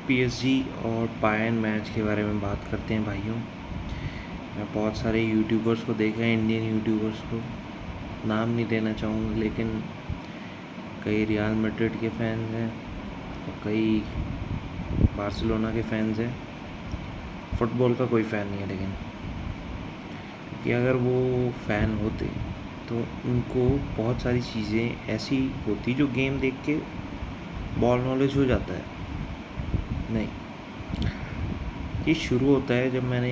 PSG और Bayern match के बारे में बात करते हैं भाइयों। मैं बहुत सारे यूट्यूबर्स को देखा है, इंडियन यूट्यूबर्स को नाम नहीं लेना चाहूँगा, लेकिन कई रियल मैड्रिड के फैंस हैं और कई बार्सिलोना के फैंस हैं। फ़ुटबॉल का कोई फ़ैन नहीं है, लेकिन कि अगर वो फ़ैन होते तो उनको बहुत सारी चीज़ें ऐसी होती जो गेम देख के बॉल नॉलेज हो जाता है। नहीं, ये शुरू होता है जब मैंने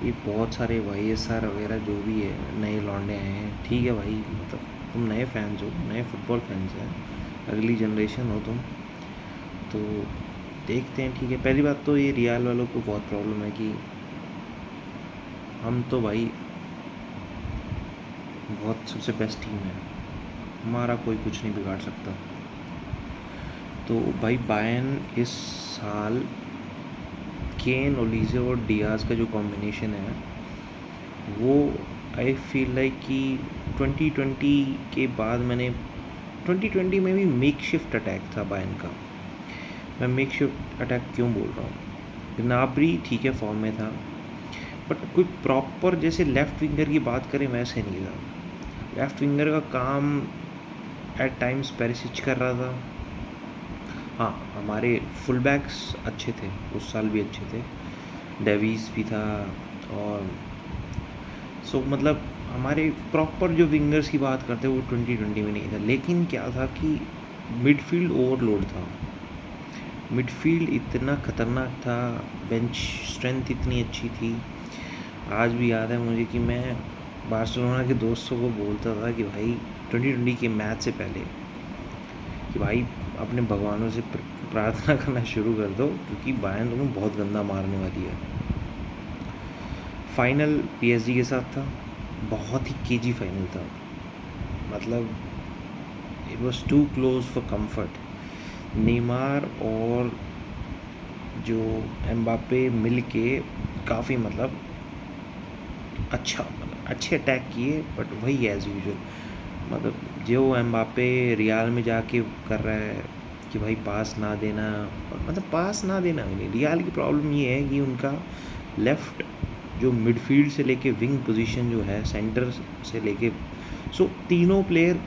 ये बहुत सारे YSR वगैरह जो भी है नए लौंडे आए हैं। ठीक है भाई, मतलब तुम नए फैंस हो, नए फुटबॉल फैंस हैं, अगली जनरेशन हो तुम, तो देखते हैं। ठीक है, पहली बात तो ये रियल वालों को बहुत प्रॉब्लम है कि हम तो भाई बहुत सबसे बेस्ट टीम है, हमारा कोई कुछ नहीं बिगाड़ सकता। तो भाई बायर्न इस साल केन, ओलीजे और डियाज़ का जो कॉम्बिनेशन है वो आई फील लाइक कि 2020 के बाद 2020 में भी मेक शिफ्ट अटैक था बायर्न का। मैं मेक शिफ्ट अटैक क्यों बोल रहा हूँ, ग्नाब्री ठीक है फॉर्म में था, बट कोई प्रॉपर जैसे लेफ़्ट विंगर की बात करें वैसे नहीं था। लेफ़्ट विंगर का काम एट टाइम्स पेरिसिच कर रहा था। हाँ, हमारे फुल बैक्स अच्छे थे, उस साल भी अच्छे थे, डेविस भी था, और मतलब हमारे प्रॉपर जो विंगर्स की बात करते हैं वो 2020 में नहीं था। लेकिन क्या था कि मिडफील्ड ओवरलोड था, मिडफील्ड इतना ख़तरनाक था, बेंच स्ट्रेंथ इतनी अच्छी थी। आज भी याद है मुझे कि मैं बार्सिलोना के दोस्तों को बोलता था कि भाई 2020 के मैच से पहले कि भाई अपने भगवानों से प्रार्थना करना शुरू कर दो, क्योंकि बायर्न तुम्हें बहुत गंदा मारने वाली है। फाइनल पीएसजी के साथ था, बहुत ही केजी फाइनल था, मतलब it was too close for comfort. Neymar और जो एम्बापे मिल के काफ़ी मतलब अच्छे अटैक किए, बट वही एज़ यूजुअल, मतलब जो एम्बापे रियाल में जाके कर रहा है कि भाई पास ना देना, मतलब पास ना देना नहीं। रियाल की प्रॉब्लम ये है कि उनका लेफ़्ट जो मिडफील्ड से लेके विंग पोजीशन जो है, सेंटर से लेके, तीनों प्लेयर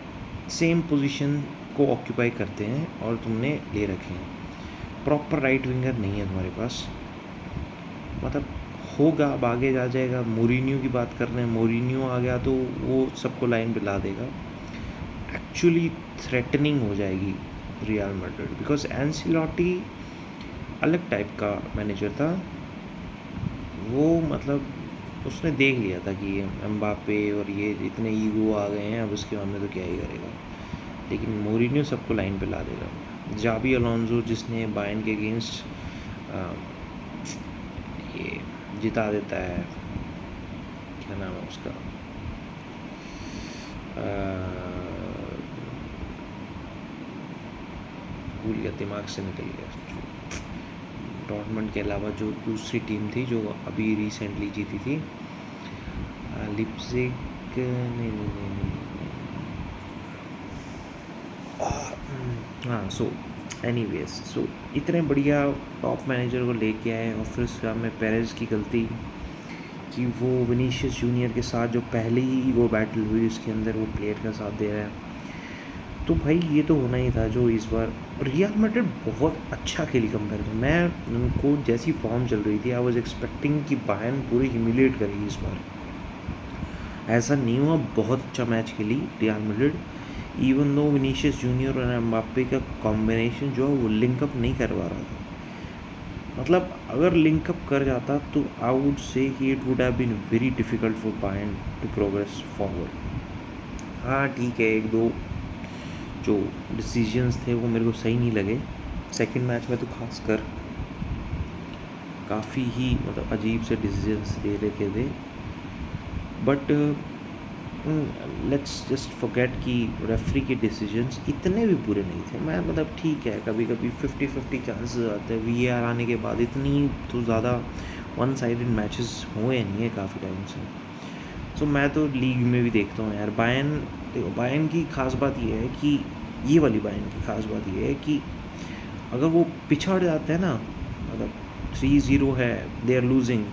सेम पोजीशन को ऑक्यूपाई करते हैं और तुमने ले रखे हैं। प्रॉपर राइट विंगर नहीं है तुम्हारे पास, मतलब होगा अब आगे जा जाएगा। मोरिनियो की बात कर रहे हैं, मोरिनियो आ गया तो वो सबको लाइन पे ला देगा। एक्चुअली थ्रेटनिंग हो जाएगी रियल मैड्रिड, बिकॉज एंसिलोटी अलग टाइप का मैनेजर था। वो मतलब उसने देख लिया था कि एम्बापे और ये इतने ईगो आ गए हैं, अब उसके सामने तो क्या ही करेगा। लेकिन मोरिनियो सबको लाइन पे ला देगा। जाबी अलोंसो जिसने बायर्न के अगेंस्ट ये जिता देता है, क्या नाम है उसका, भूल गया, दिमाग से निकल गया। डॉर्टमंड के अलावा जो दूसरी टीम थी जो अभी रिसेंटली जीती थी, लिप्जिग, नहीं, हाँ। सो इतने बढ़िया टॉप मैनेजर को लेके आए, और फिर उसके बाद में पेरेज की गलती कि वो विनीशियस जूनियर के साथ जो पहले ही वो बैटल हुई उसके अंदर वो प्लेयर का साथ दे रहा है। तो भाई ये तो होना ही था जो इस बार रियल मैड्रिड बहुत अच्छा खेली कंपेयर था। मैं उनको जैसी फॉर्म चल रही थी, आई वाज एक्सपेक्टिंग कि बायर्न पूरी ह्यूमिलिएट करेगी इस बार। ऐसा नहीं हुआ, बहुत अच्छा मैच खेली real Madrid. Even though Vinicius junior और एम्बाप्पे का कॉम्बिनेशन जो है वो लिंकअप नहीं करवा रहा था, मतलब अगर लिंकअप कर जाता तो आई वुड से कि it would have been very difficult for Bayern to progress forward. हाँ ठीक है, एक दो जो डिसीजंस थे वो मेरे को सही नहीं लगे सेकंड मैच में, तो खासकर काफ़ी ही मतलब अजीब से डिसीजंस ले रखे थे। बट लेट्स जस्ट फॉरगेट कि रेफरी के डिसीजंस इतने भी बुरे नहीं थे। मैं मतलब ठीक है, कभी कभी 50-50 चांसेस आते हैं VAR आने के बाद, इतनी तो ज़्यादा वन साइडेड मैचेस हुए नहीं है काफ़ी टाइम से। मैं तो लीग में भी देखता हूँ यार, बायर्न की ख़ास बात ये है कि ये वाली बायर्न की ख़ास बात ये है कि अगर वो पिछड़ जाते हैं ना मतलब 3-0 है, they are losing,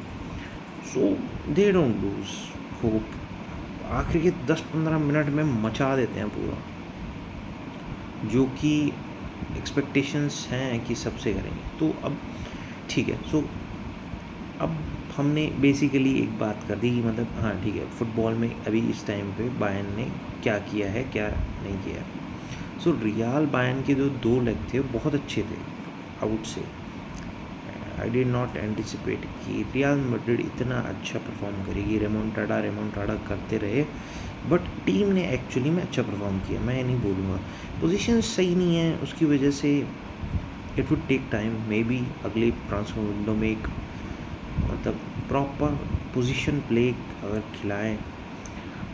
so they don't lose hope. आखिर के 10-15 मिनट में मचा देते हैं पूरा, जो कि एक्सपेक्टेशंस हैं कि सबसे करेंगे। तो अब ठीक है, सो अब हमने बेसिकली एक बात कर दी कि मतलब हाँ ठीक है, फुटबॉल में अभी इस टाइम पे बायर्न ने क्या किया है, क्या नहीं किया है। सो रियल बायर्न के जो 2 लेग थे वो बहुत अच्छे थे, आउट से आई डिड नॉट एंटिसिपेट कि रियल मैड्रिड इतना अच्छा परफॉर्म करेगी, रेमोंटाडा करते रहे, बट टीम ने एक्चुअली में अच्छा परफॉर्म किया, मैं नहीं बोलूँगा। पोजीशन सही नहीं है, उसकी वजह से it would take time, maybe अगले ट्रांसफर विंडो में एक मतलब प्रॉपर पोजीशन प्ले अगर खिलाएं,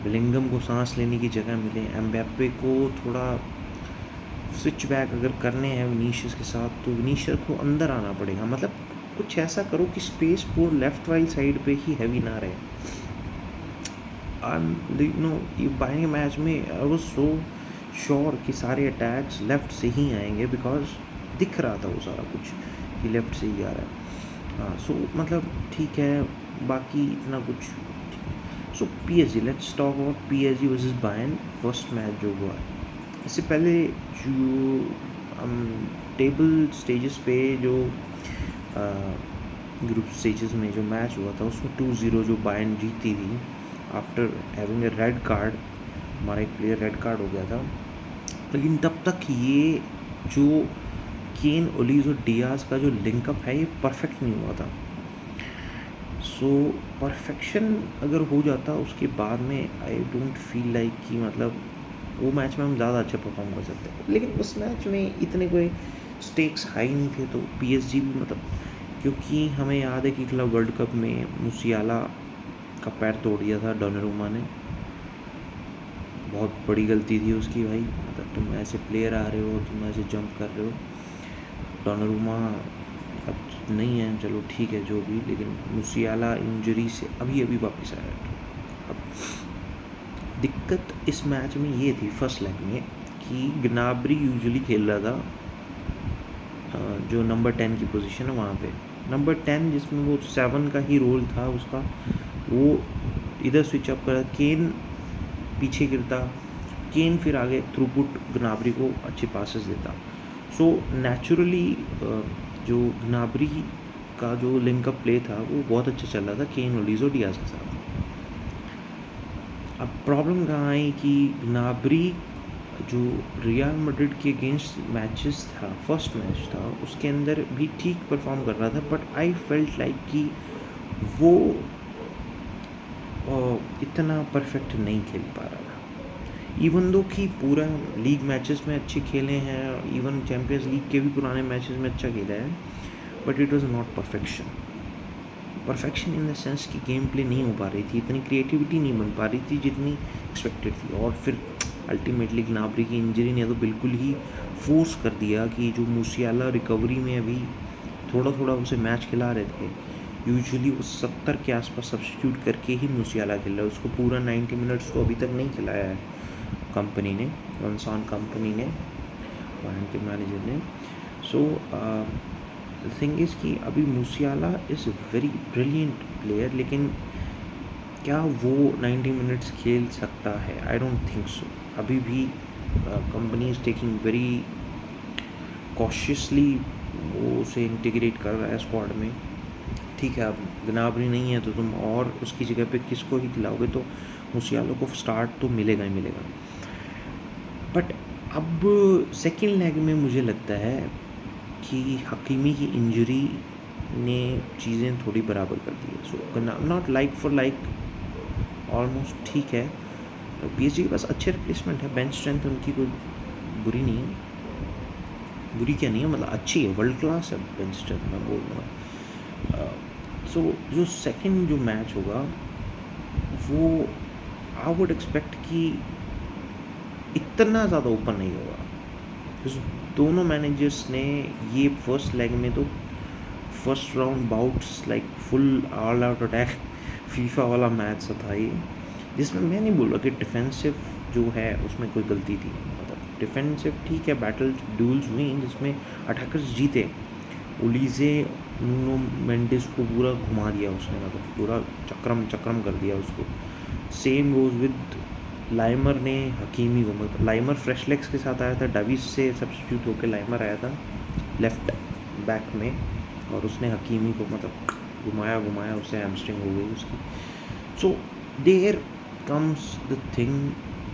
बेलिंगम को सांस लेने की जगह मिले, एम्बैपे को थोड़ा स्विच बैक अगर करने हैं विनीशियस के साथ, तो विनीशियस को अंदर आना पड़ेगा। मतलब कुछ ऐसा करो कि स्पेस पूरा लेफ्ट वाली साइड पे ही हैवी ना रहे। ये बायर्न के मैच में आई वाज सो श्योर कि सारे अटैक्स लेफ्ट से ही आएंगे, बिकॉज दिख रहा था वो सारा कुछ कि लेफ्ट से ही आ रहा है। हाँ, सो मतलब ठीक है, बाकी इतना कुछ। सो PSG, let's talk about PSG versus Bayern, first match जो हुआ। इससे पहले जो टेबल स्टेजेस पे जो ग्रुप स्टेजेस में जो मैच हुआ था उसमें 2-0 जो बायर्न जीती थी after having a red card. हमारा एक प्लेयर रेड कार्ड हो गया था, लेकिन तब तक ये जो केन, ओलीज और डियाज का जो लिंकअप है ये परफेक्ट नहीं हुआ था। सो परफेक्शन अगर हो जाता उसके बाद में, आई डोंट फील लाइक कि मतलब वो मैच में हम ज़्यादा अच्छा परफॉर्म कर सकते, लेकिन उस मैच में इतने कोई स्टेक्स हाई नहीं थे। तो PSG भी मतलब, क्योंकि हमें याद है कि क्लब वर्ल्ड कप में मुसियाला का पैर तोड़ दिया था डोनारुमा ने, बहुत बड़ी गलती थी उसकी भाई। मतलब तुम ऐसे प्लेयर आ रहे हो, तुम ऐसे जंप कर रहे हो। डोनारुमा अब नहीं है, चलो ठीक है जो भी, लेकिन मुसियाला इंजरी से अभी वापस आया है। अब दिक्कत इस मैच में ये थी फर्स्ट लेग में कि ग्नाब्री यूजुअली खेल रहा था जो नंबर 10 की पोजीशन है वहाँ पे, नंबर 10 जिसमें वो 7 का ही रोल था उसका, वो इधर स्विच अप कर, केन पीछे गिरता, केन फिर आगे थ्रूपुट ग्नाब्री को अच्छे पासेस देता। सो नेचुरली जो ग्नाब्री का जो लिंकअप प्ले था वो बहुत अच्छा चल रहा था केन, ओलीज और डियाज के साथ। अब प्रॉब्लम कहाँ आई कि ग्नाब्री जो रियल मैड्रिड के अगेंस्ट मैचेस था, फर्स्ट मैच था, उसके अंदर भी ठीक परफॉर्म कर रहा था, बट आई फेल्ट लाइक कि वो इतना परफेक्ट नहीं खेल पा रहा था। इवन दो कि पूरा लीग मैचेस में अच्छे खेले हैं, इवन चैम्पियंस लीग के भी पुराने मैचेस में अच्छा खेला है, but it was not perfection in the sense कि गेम प्ले नहीं हो पा रही थी, इतनी क्रिएटिविटी नहीं बन पा रही थी जितनी एक्सपेक्टेड थी। और फिर अल्टीमेटली ग्नाब्री की इंजरी ने तो बिल्कुल ही फोर्स कर दिया कि जो मुसियाला रिकवरी में अभी थोड़ा उसे मैच खिला रहे थे, यूजुअली वो 70 के आसपास सब्स्टिट्यूट करके ही मुसियाला खेल रहा है, उसको पूरा 90 मिनट्स तो अभी तक नहीं खिलाया है कंपनी ने, वंसान कंपनी ने, बायर्न के मैनेजर ने। सो थिंग इज़ कि अभी Musiala is very brilliant player, लेकिन क्या वो 90 मिनट्स खेल सकता है? I don't think so. अभी भी Kompany is taking very cautiously वो उसे इंटीग्रेट कर रहा है स्क्वाड में। ठीक है, अब ग्नाब्री नहीं है तो तुम और उसकी जगह पे किसको ही खिलाओगे, तो मुसियाला को स्टार्ट तो मिलेगा ही मिलेगा। बट अब सेकेंड लेग में मुझे लगता है कि हकीमी की इंजरी ने चीज़ें थोड़ी बराबर कर दी है। So not like for like, almost ठीक है। PSG के पास अच्छे रिप्लेसमेंट है, बेंच स्ट्रेंथ उनकी कोई बुरी नहीं है, बुरी क्या नहीं है, मतलब अच्छी है, वर्ल्ड क्लास है बेंच स्ट्रेंथ, मैं बोल रहा हूँ। सो जो सेकंड जो मैच होगा वो आई वुड एक्सपेक्ट कि इतना ज़्यादा ओपन नहीं होगा। दोनों मैनेजर्स ने ये फर्स्ट लेग में तो first round bouts like full all out attack FIFA वाला मैच था ये, जिसमें मैं नहीं बोल रहा कि डिफेंसिव जो है उसमें कोई गलती थी, मतलब डिफेंसिव ठीक है, बैटल ड्यूल्स हुई जिसमें अटैकर्स जीते, ओलीजे नूनो मेंडिस को पूरा घुमा दिया उसने, मतलब पूरा चक्रम चक्रम कर दिया उसको। सेम गोज विद लाइमर ने हकीमी को, मतलब लाइमर फ्रेश लेग्स के साथ आया था, डाविस से सब्स्टिट्यूट होकर लाइमर आया था लेफ्ट बैक में, और उसने हकीमी को मतलब घुमाया घुमाया, उससे हैमस्ट्रिंग हो गई उसकी। So there comes the thing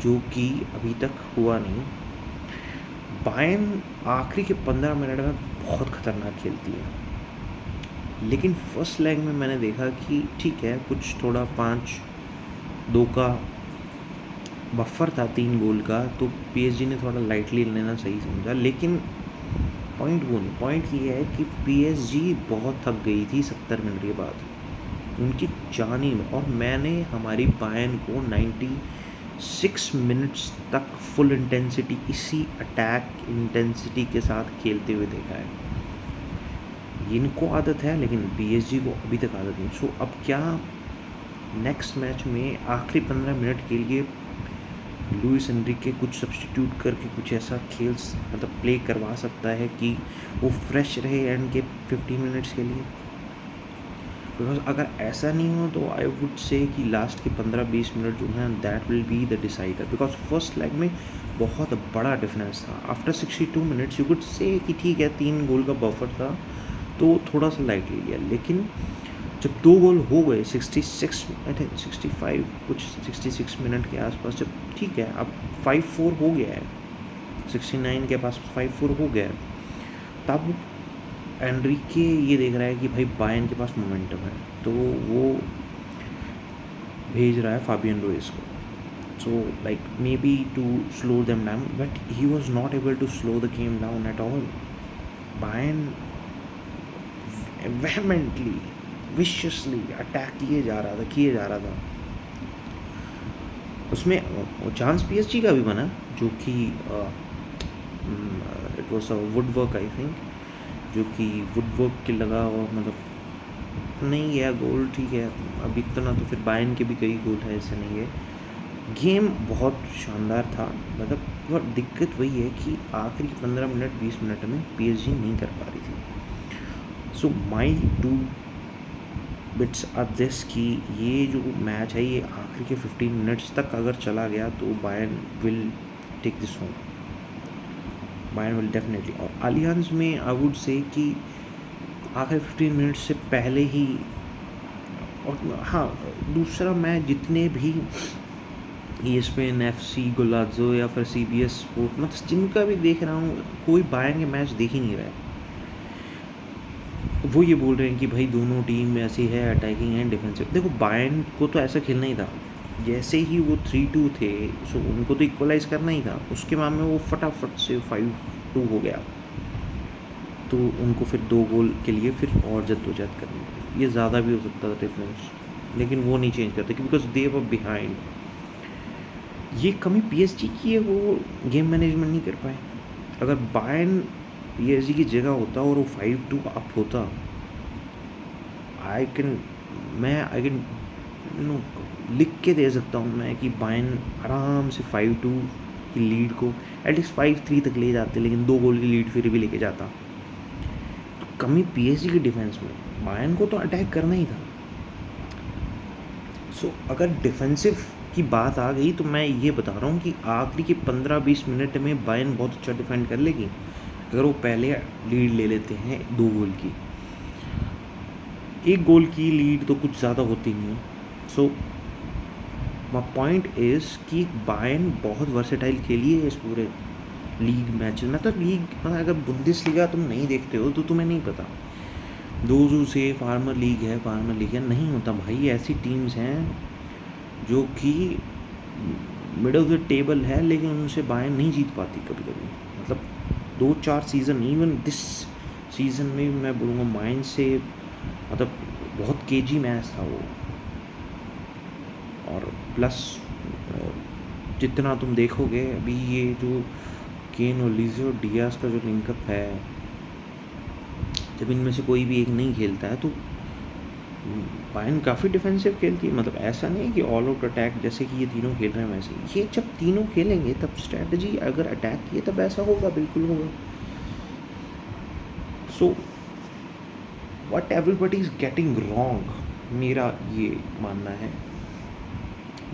जो कि अभी तक हुआ नहीं। बायर्न आखिरी के 15 मिनट में बहुत ख़तरनाक खेलती है, लेकिन फर्स्ट लेग में मैंने देखा कि ठीक है, कुछ थोड़ा 5-2 का बफर था 3 गोल का, तो पीएसजी ने थोड़ा लाइटली लेना सही समझा। लेकिन पॉइंट वो नहीं, पॉइंट ये है कि पीएसजी बहुत थक गई थी 70 मिनट के बाद, उनकी जानी में। और मैंने हमारी बायर्न को 96 मिनट्स तक फुल इंटेंसिटी, इसी अटैक इंटेंसिटी के साथ खेलते हुए देखा है। इनको आदत है, लेकिन पीएसजी को अभी तक आदत नहीं। सो अब क्या नेक्स्ट मैच में आखिरी 15 मिनट के लिए लुइस एनरिके कुछ सब्स्टिट्यूट करके कुछ ऐसा खेल, मतलब प्ले करवा सकता है कि वो फ्रेश रहे एंड के 15 मिनट्स के लिए? बिकॉज अगर ऐसा नहीं हो तो आई वुड से कि लास्ट के 15-20 मिनट जो हैं that will be the decider. Because first leg में बहुत बड़ा डिफरेंस था। After 62 minutes you could say कि ठीक है 3 गोल का बफर था तो थोड़ा सा लाइट ले लिया, लेकिन जब 2 गोल हो गए 66 मिनट, 65 कुछ 66 मिनट के आसपास, जब ठीक है अब 5-4 हो गया है, 69 के पास 5-4 हो गया है, तब एनरिके ये देख रहा है कि भाई बायर्न के पास मोमेंटम है, तो वो भेज रहा है फाबियन रुइस को। So like may be to slow them down, but he was not able to slow the game down at all. Bayern vehemently, viciously attack किए जा रहा था। उसमें चांस पीएसजी का भी बना, जो कि it was a woodwork I think, जो कि वुडवर्क के लगा और मतलब नहीं गया गोल। ठीक है, अब इतना तो फिर बायर्न के भी कई गोल है, ऐसे नहीं है। गेम बहुत शानदार था, मतलब और दिक्कत वही है कि आखिरी 15 मिनट 20 मिनट में पीएसजी नहीं कर पा रही थी। सो माई 2 बिट्स आर दिस कि ये जो मैच है ये आखिरी के 15 मिनट्स तक अगर चला गया तो Bayern will take this home, Bayern will definitely. और अलियांज में आई वुड से कि आखिरी 15 मिनट्स से पहले ही, और हाँ दूसरा मैच जितने भी ESPN, FC, गोलाज़ो या फिर CBS स्पोर्ट, मतलब जिनका भी देख रहा हूँ, कोई बायर्न के मैच देख ही नहीं रहा है। वो ये बोल रहे हैं कि भाई दोनों टीम ऐसी है, अटैकिंग एंड डिफेंसिव। देखो बायर्न को तो ऐसा खेलना ही था, जैसे ही वो 3-2 थे सो उनको तो इक्वलाइज करना ही था, उसके बाद में वो फटाफट से 5-2 हो गया, तो उनको फिर 2 गोल के लिए फिर और जद्दोजहद करनी पड़ी। ये ज़्यादा भी हो सकता था डिफरेंस, लेकिन वो नहीं चेंज करते बिकॉज दे वर बिहाइंड। ये कमी पीएसजी की है, वो गेम मैनेजमेंट नहीं कर पाए। अगर बायर्न पीएसजी की जगह होता और वो 5-2 अप होता, आई कैन यू नो लिख के दे सकता हूँ मैं कि बायर्न आराम से 5-2 की लीड को एटलीस्ट 5-3 तक ले जाते, लेकिन 2 गोल की लीड फिर भी लेके जाता। तो कमी पीएसजी की डिफेंस में, बायर्न को तो अटैक करना ही था। सो अगर डिफेंसिव की बात आ गई तो मैं ये बता रहा हूँ कि आखिरी के 15-20 मिनट में बायर्न बहुत अच्छा डिफेंड कर लेगी अगर वो पहले लीड ले लेते हैं 2 गोल की। 1 गोल की लीड तो कुछ ज़्यादा होती नहीं है। सो माय पॉइंट इज़ कि बायर्न बहुत वर्सेटाइल खेली है इस पूरे लीग मैच में। तो लीग अगर बुंदेसलीगा तुम नहीं देखते हो तो तुम्हें नहीं पता। दोजू से फार्मर लीग है, नहीं होता भाई। ऐसी टीम्स हैं जो कि मिडल ऑफ द टेबल है, लेकिन उनसे बायर्न नहीं जीत पाती कभी कभी। मतलब 2-4 सीज़न, इवन दिस सीज़न में मैं बोलूँगा बायर्न से मतलब बहुत केजी मैच था वो। और प्लस जितना तुम देखोगे अभी ये जो केन ओलीजे और डियाज का जो लिंकअप है, जब इनमें से कोई भी एक नहीं खेलता है तो बायर्न काफ़ी डिफेंसिव खेलती है। मतलब ऐसा नहीं कि ऑल आउट अटैक जैसे कि ये तीनों खेल रहे हैं वैसे। ये जब तीनों खेलेंगे तब स्ट्रैटेजी, अगर अटैक किए तब ऐसा होगा, बिल्कुल होगा। So what everybody is getting wrong, मेरा ये मानना है।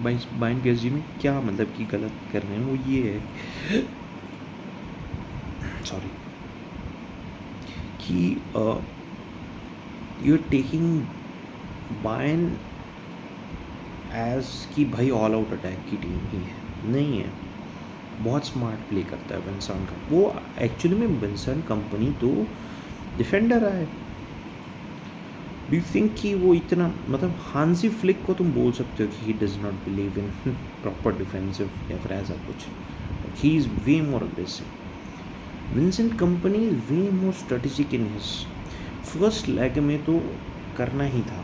बाइन पीएसजी में क्या मतलब कि गलत कर रहे हैं वो ये है सॉरी कि you are taking Bayern as कि भाई ऑल आउट अटैक की टीम ही है, नहीं है। बहुत स्मार्ट प्ले करता है विंसेंट का, वो एक्चुअली में विंसेंट कंपनी तो डिफेंडर है। डू यू थिंक कि वो इतना मतलब हांसी फ्लिक को तुम बोल सकते हो कि he does not believe in proper defensive या फिर ऐसा कुछ, he is way more aggressive. Vincent company is way more strategic in his first leg में तो करना ही था।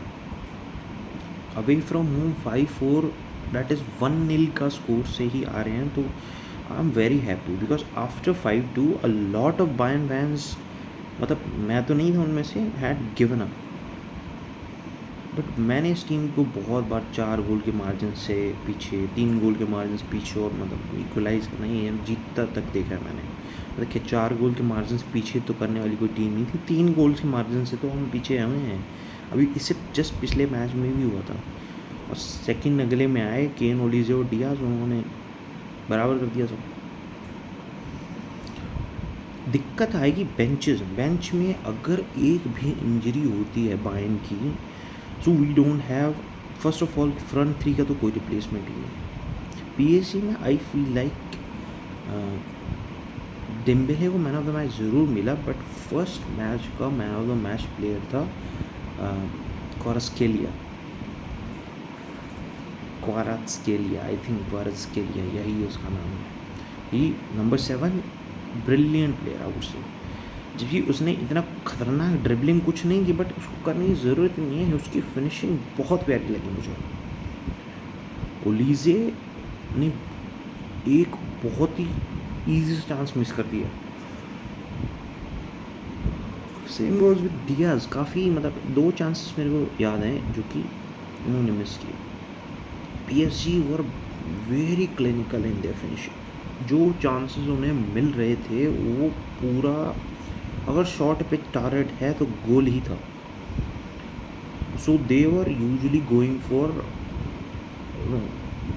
Away from home 5-4 that is 1-0 का स्कोर से ही आ रहे हैं, तो I am very happy because after 5-2 a lot of Bayern fans, मतलब मैं तो नहीं था उनमें से, हैड गिवन अप। बट मैंने इस टीम को बहुत बार 4 गोल के मार्जिन से पीछे, 3 गोल के मार्जिन से पीछे और मतलब इक्वलाइज करना ही है जीतता तक देखा है मैंने। देखिए 4 गोल के मार्जिन से पीछे तो करने वाली कोई टीम नहीं थी, 3 गोल के मार्जिन से तो हम पीछे हुए हैं। अभी इससे जस्ट पिछले मैच में भी हुआ था और सेकंड अगले में आए केन ओलिजे और डियाज, उन्होंने बराबर कर दिया सब। दिक्कत आएगी बेंच में अगर एक भी इंजरी होती है बायन की, so we don't have first of all front 3 का तो कोई रिप्लेसमेंट ही नहीं। पीएसजी में आई फील लाइक डेम्बेले को मैन ऑफ द मैच ज़रूर मिला, बट फर्स्ट मैच का man of the match player था क्वारात्स्केलिया, आई थिंक क्वारात्स्केलिया यही उसका नाम है। ही नंबर 7 ब्रिलियंट प्लेयर है उससे, जबकि उसने इतना खतरनाक ड्रिबलिंग कुछ नहीं की, बट उसको करने की ज़रूरत नहीं है, उसकी फिनिशिंग बहुत प्यारी लगी मुझे। ओलीजे ने एक बहुत ही ईजी चांस मिस कर दिया। सेम गोज विद डियाज, काफ़ी मतलब 2 चांसेस मेरे को याद हैं जो कि उन्होंने मिस किए। PSG were very clinical in their finishing, जो चांसेस उन्हें मिल रहे थे वो पूरा, अगर शॉर्ट पिच टारगेट है तो गोल ही था। So they were usually going for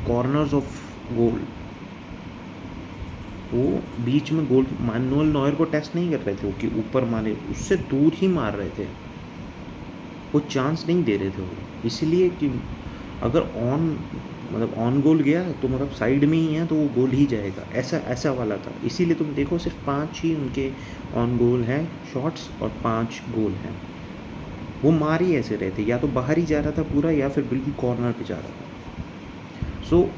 corners of goal, वो बीच में गोल, मैनुअल नॉयर को टेस्ट नहीं कर रहे थे वो कि ऊपर मारे, उससे दूर ही मार रहे थे, वो चांस नहीं दे रहे थे वो, इसलिए कि अगर ऑन गोल गया तो मतलब साइड में ही है तो वो गोल ही जाएगा, ऐसा वाला था। इसीलिए तुम देखो सिर्फ 5 ही उनके ऑन गोल हैं शॉट्स और 5 गोल हैं। वो मार ही ऐसे रहे थे, या तो बाहर ही जा रहा था पूरा या फिर बिल्कुल कॉर्नर पे जा रहा था। सो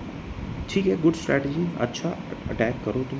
ठीक है, गुड स्ट्रैटेजी, अच्छा अटैक करो तुम।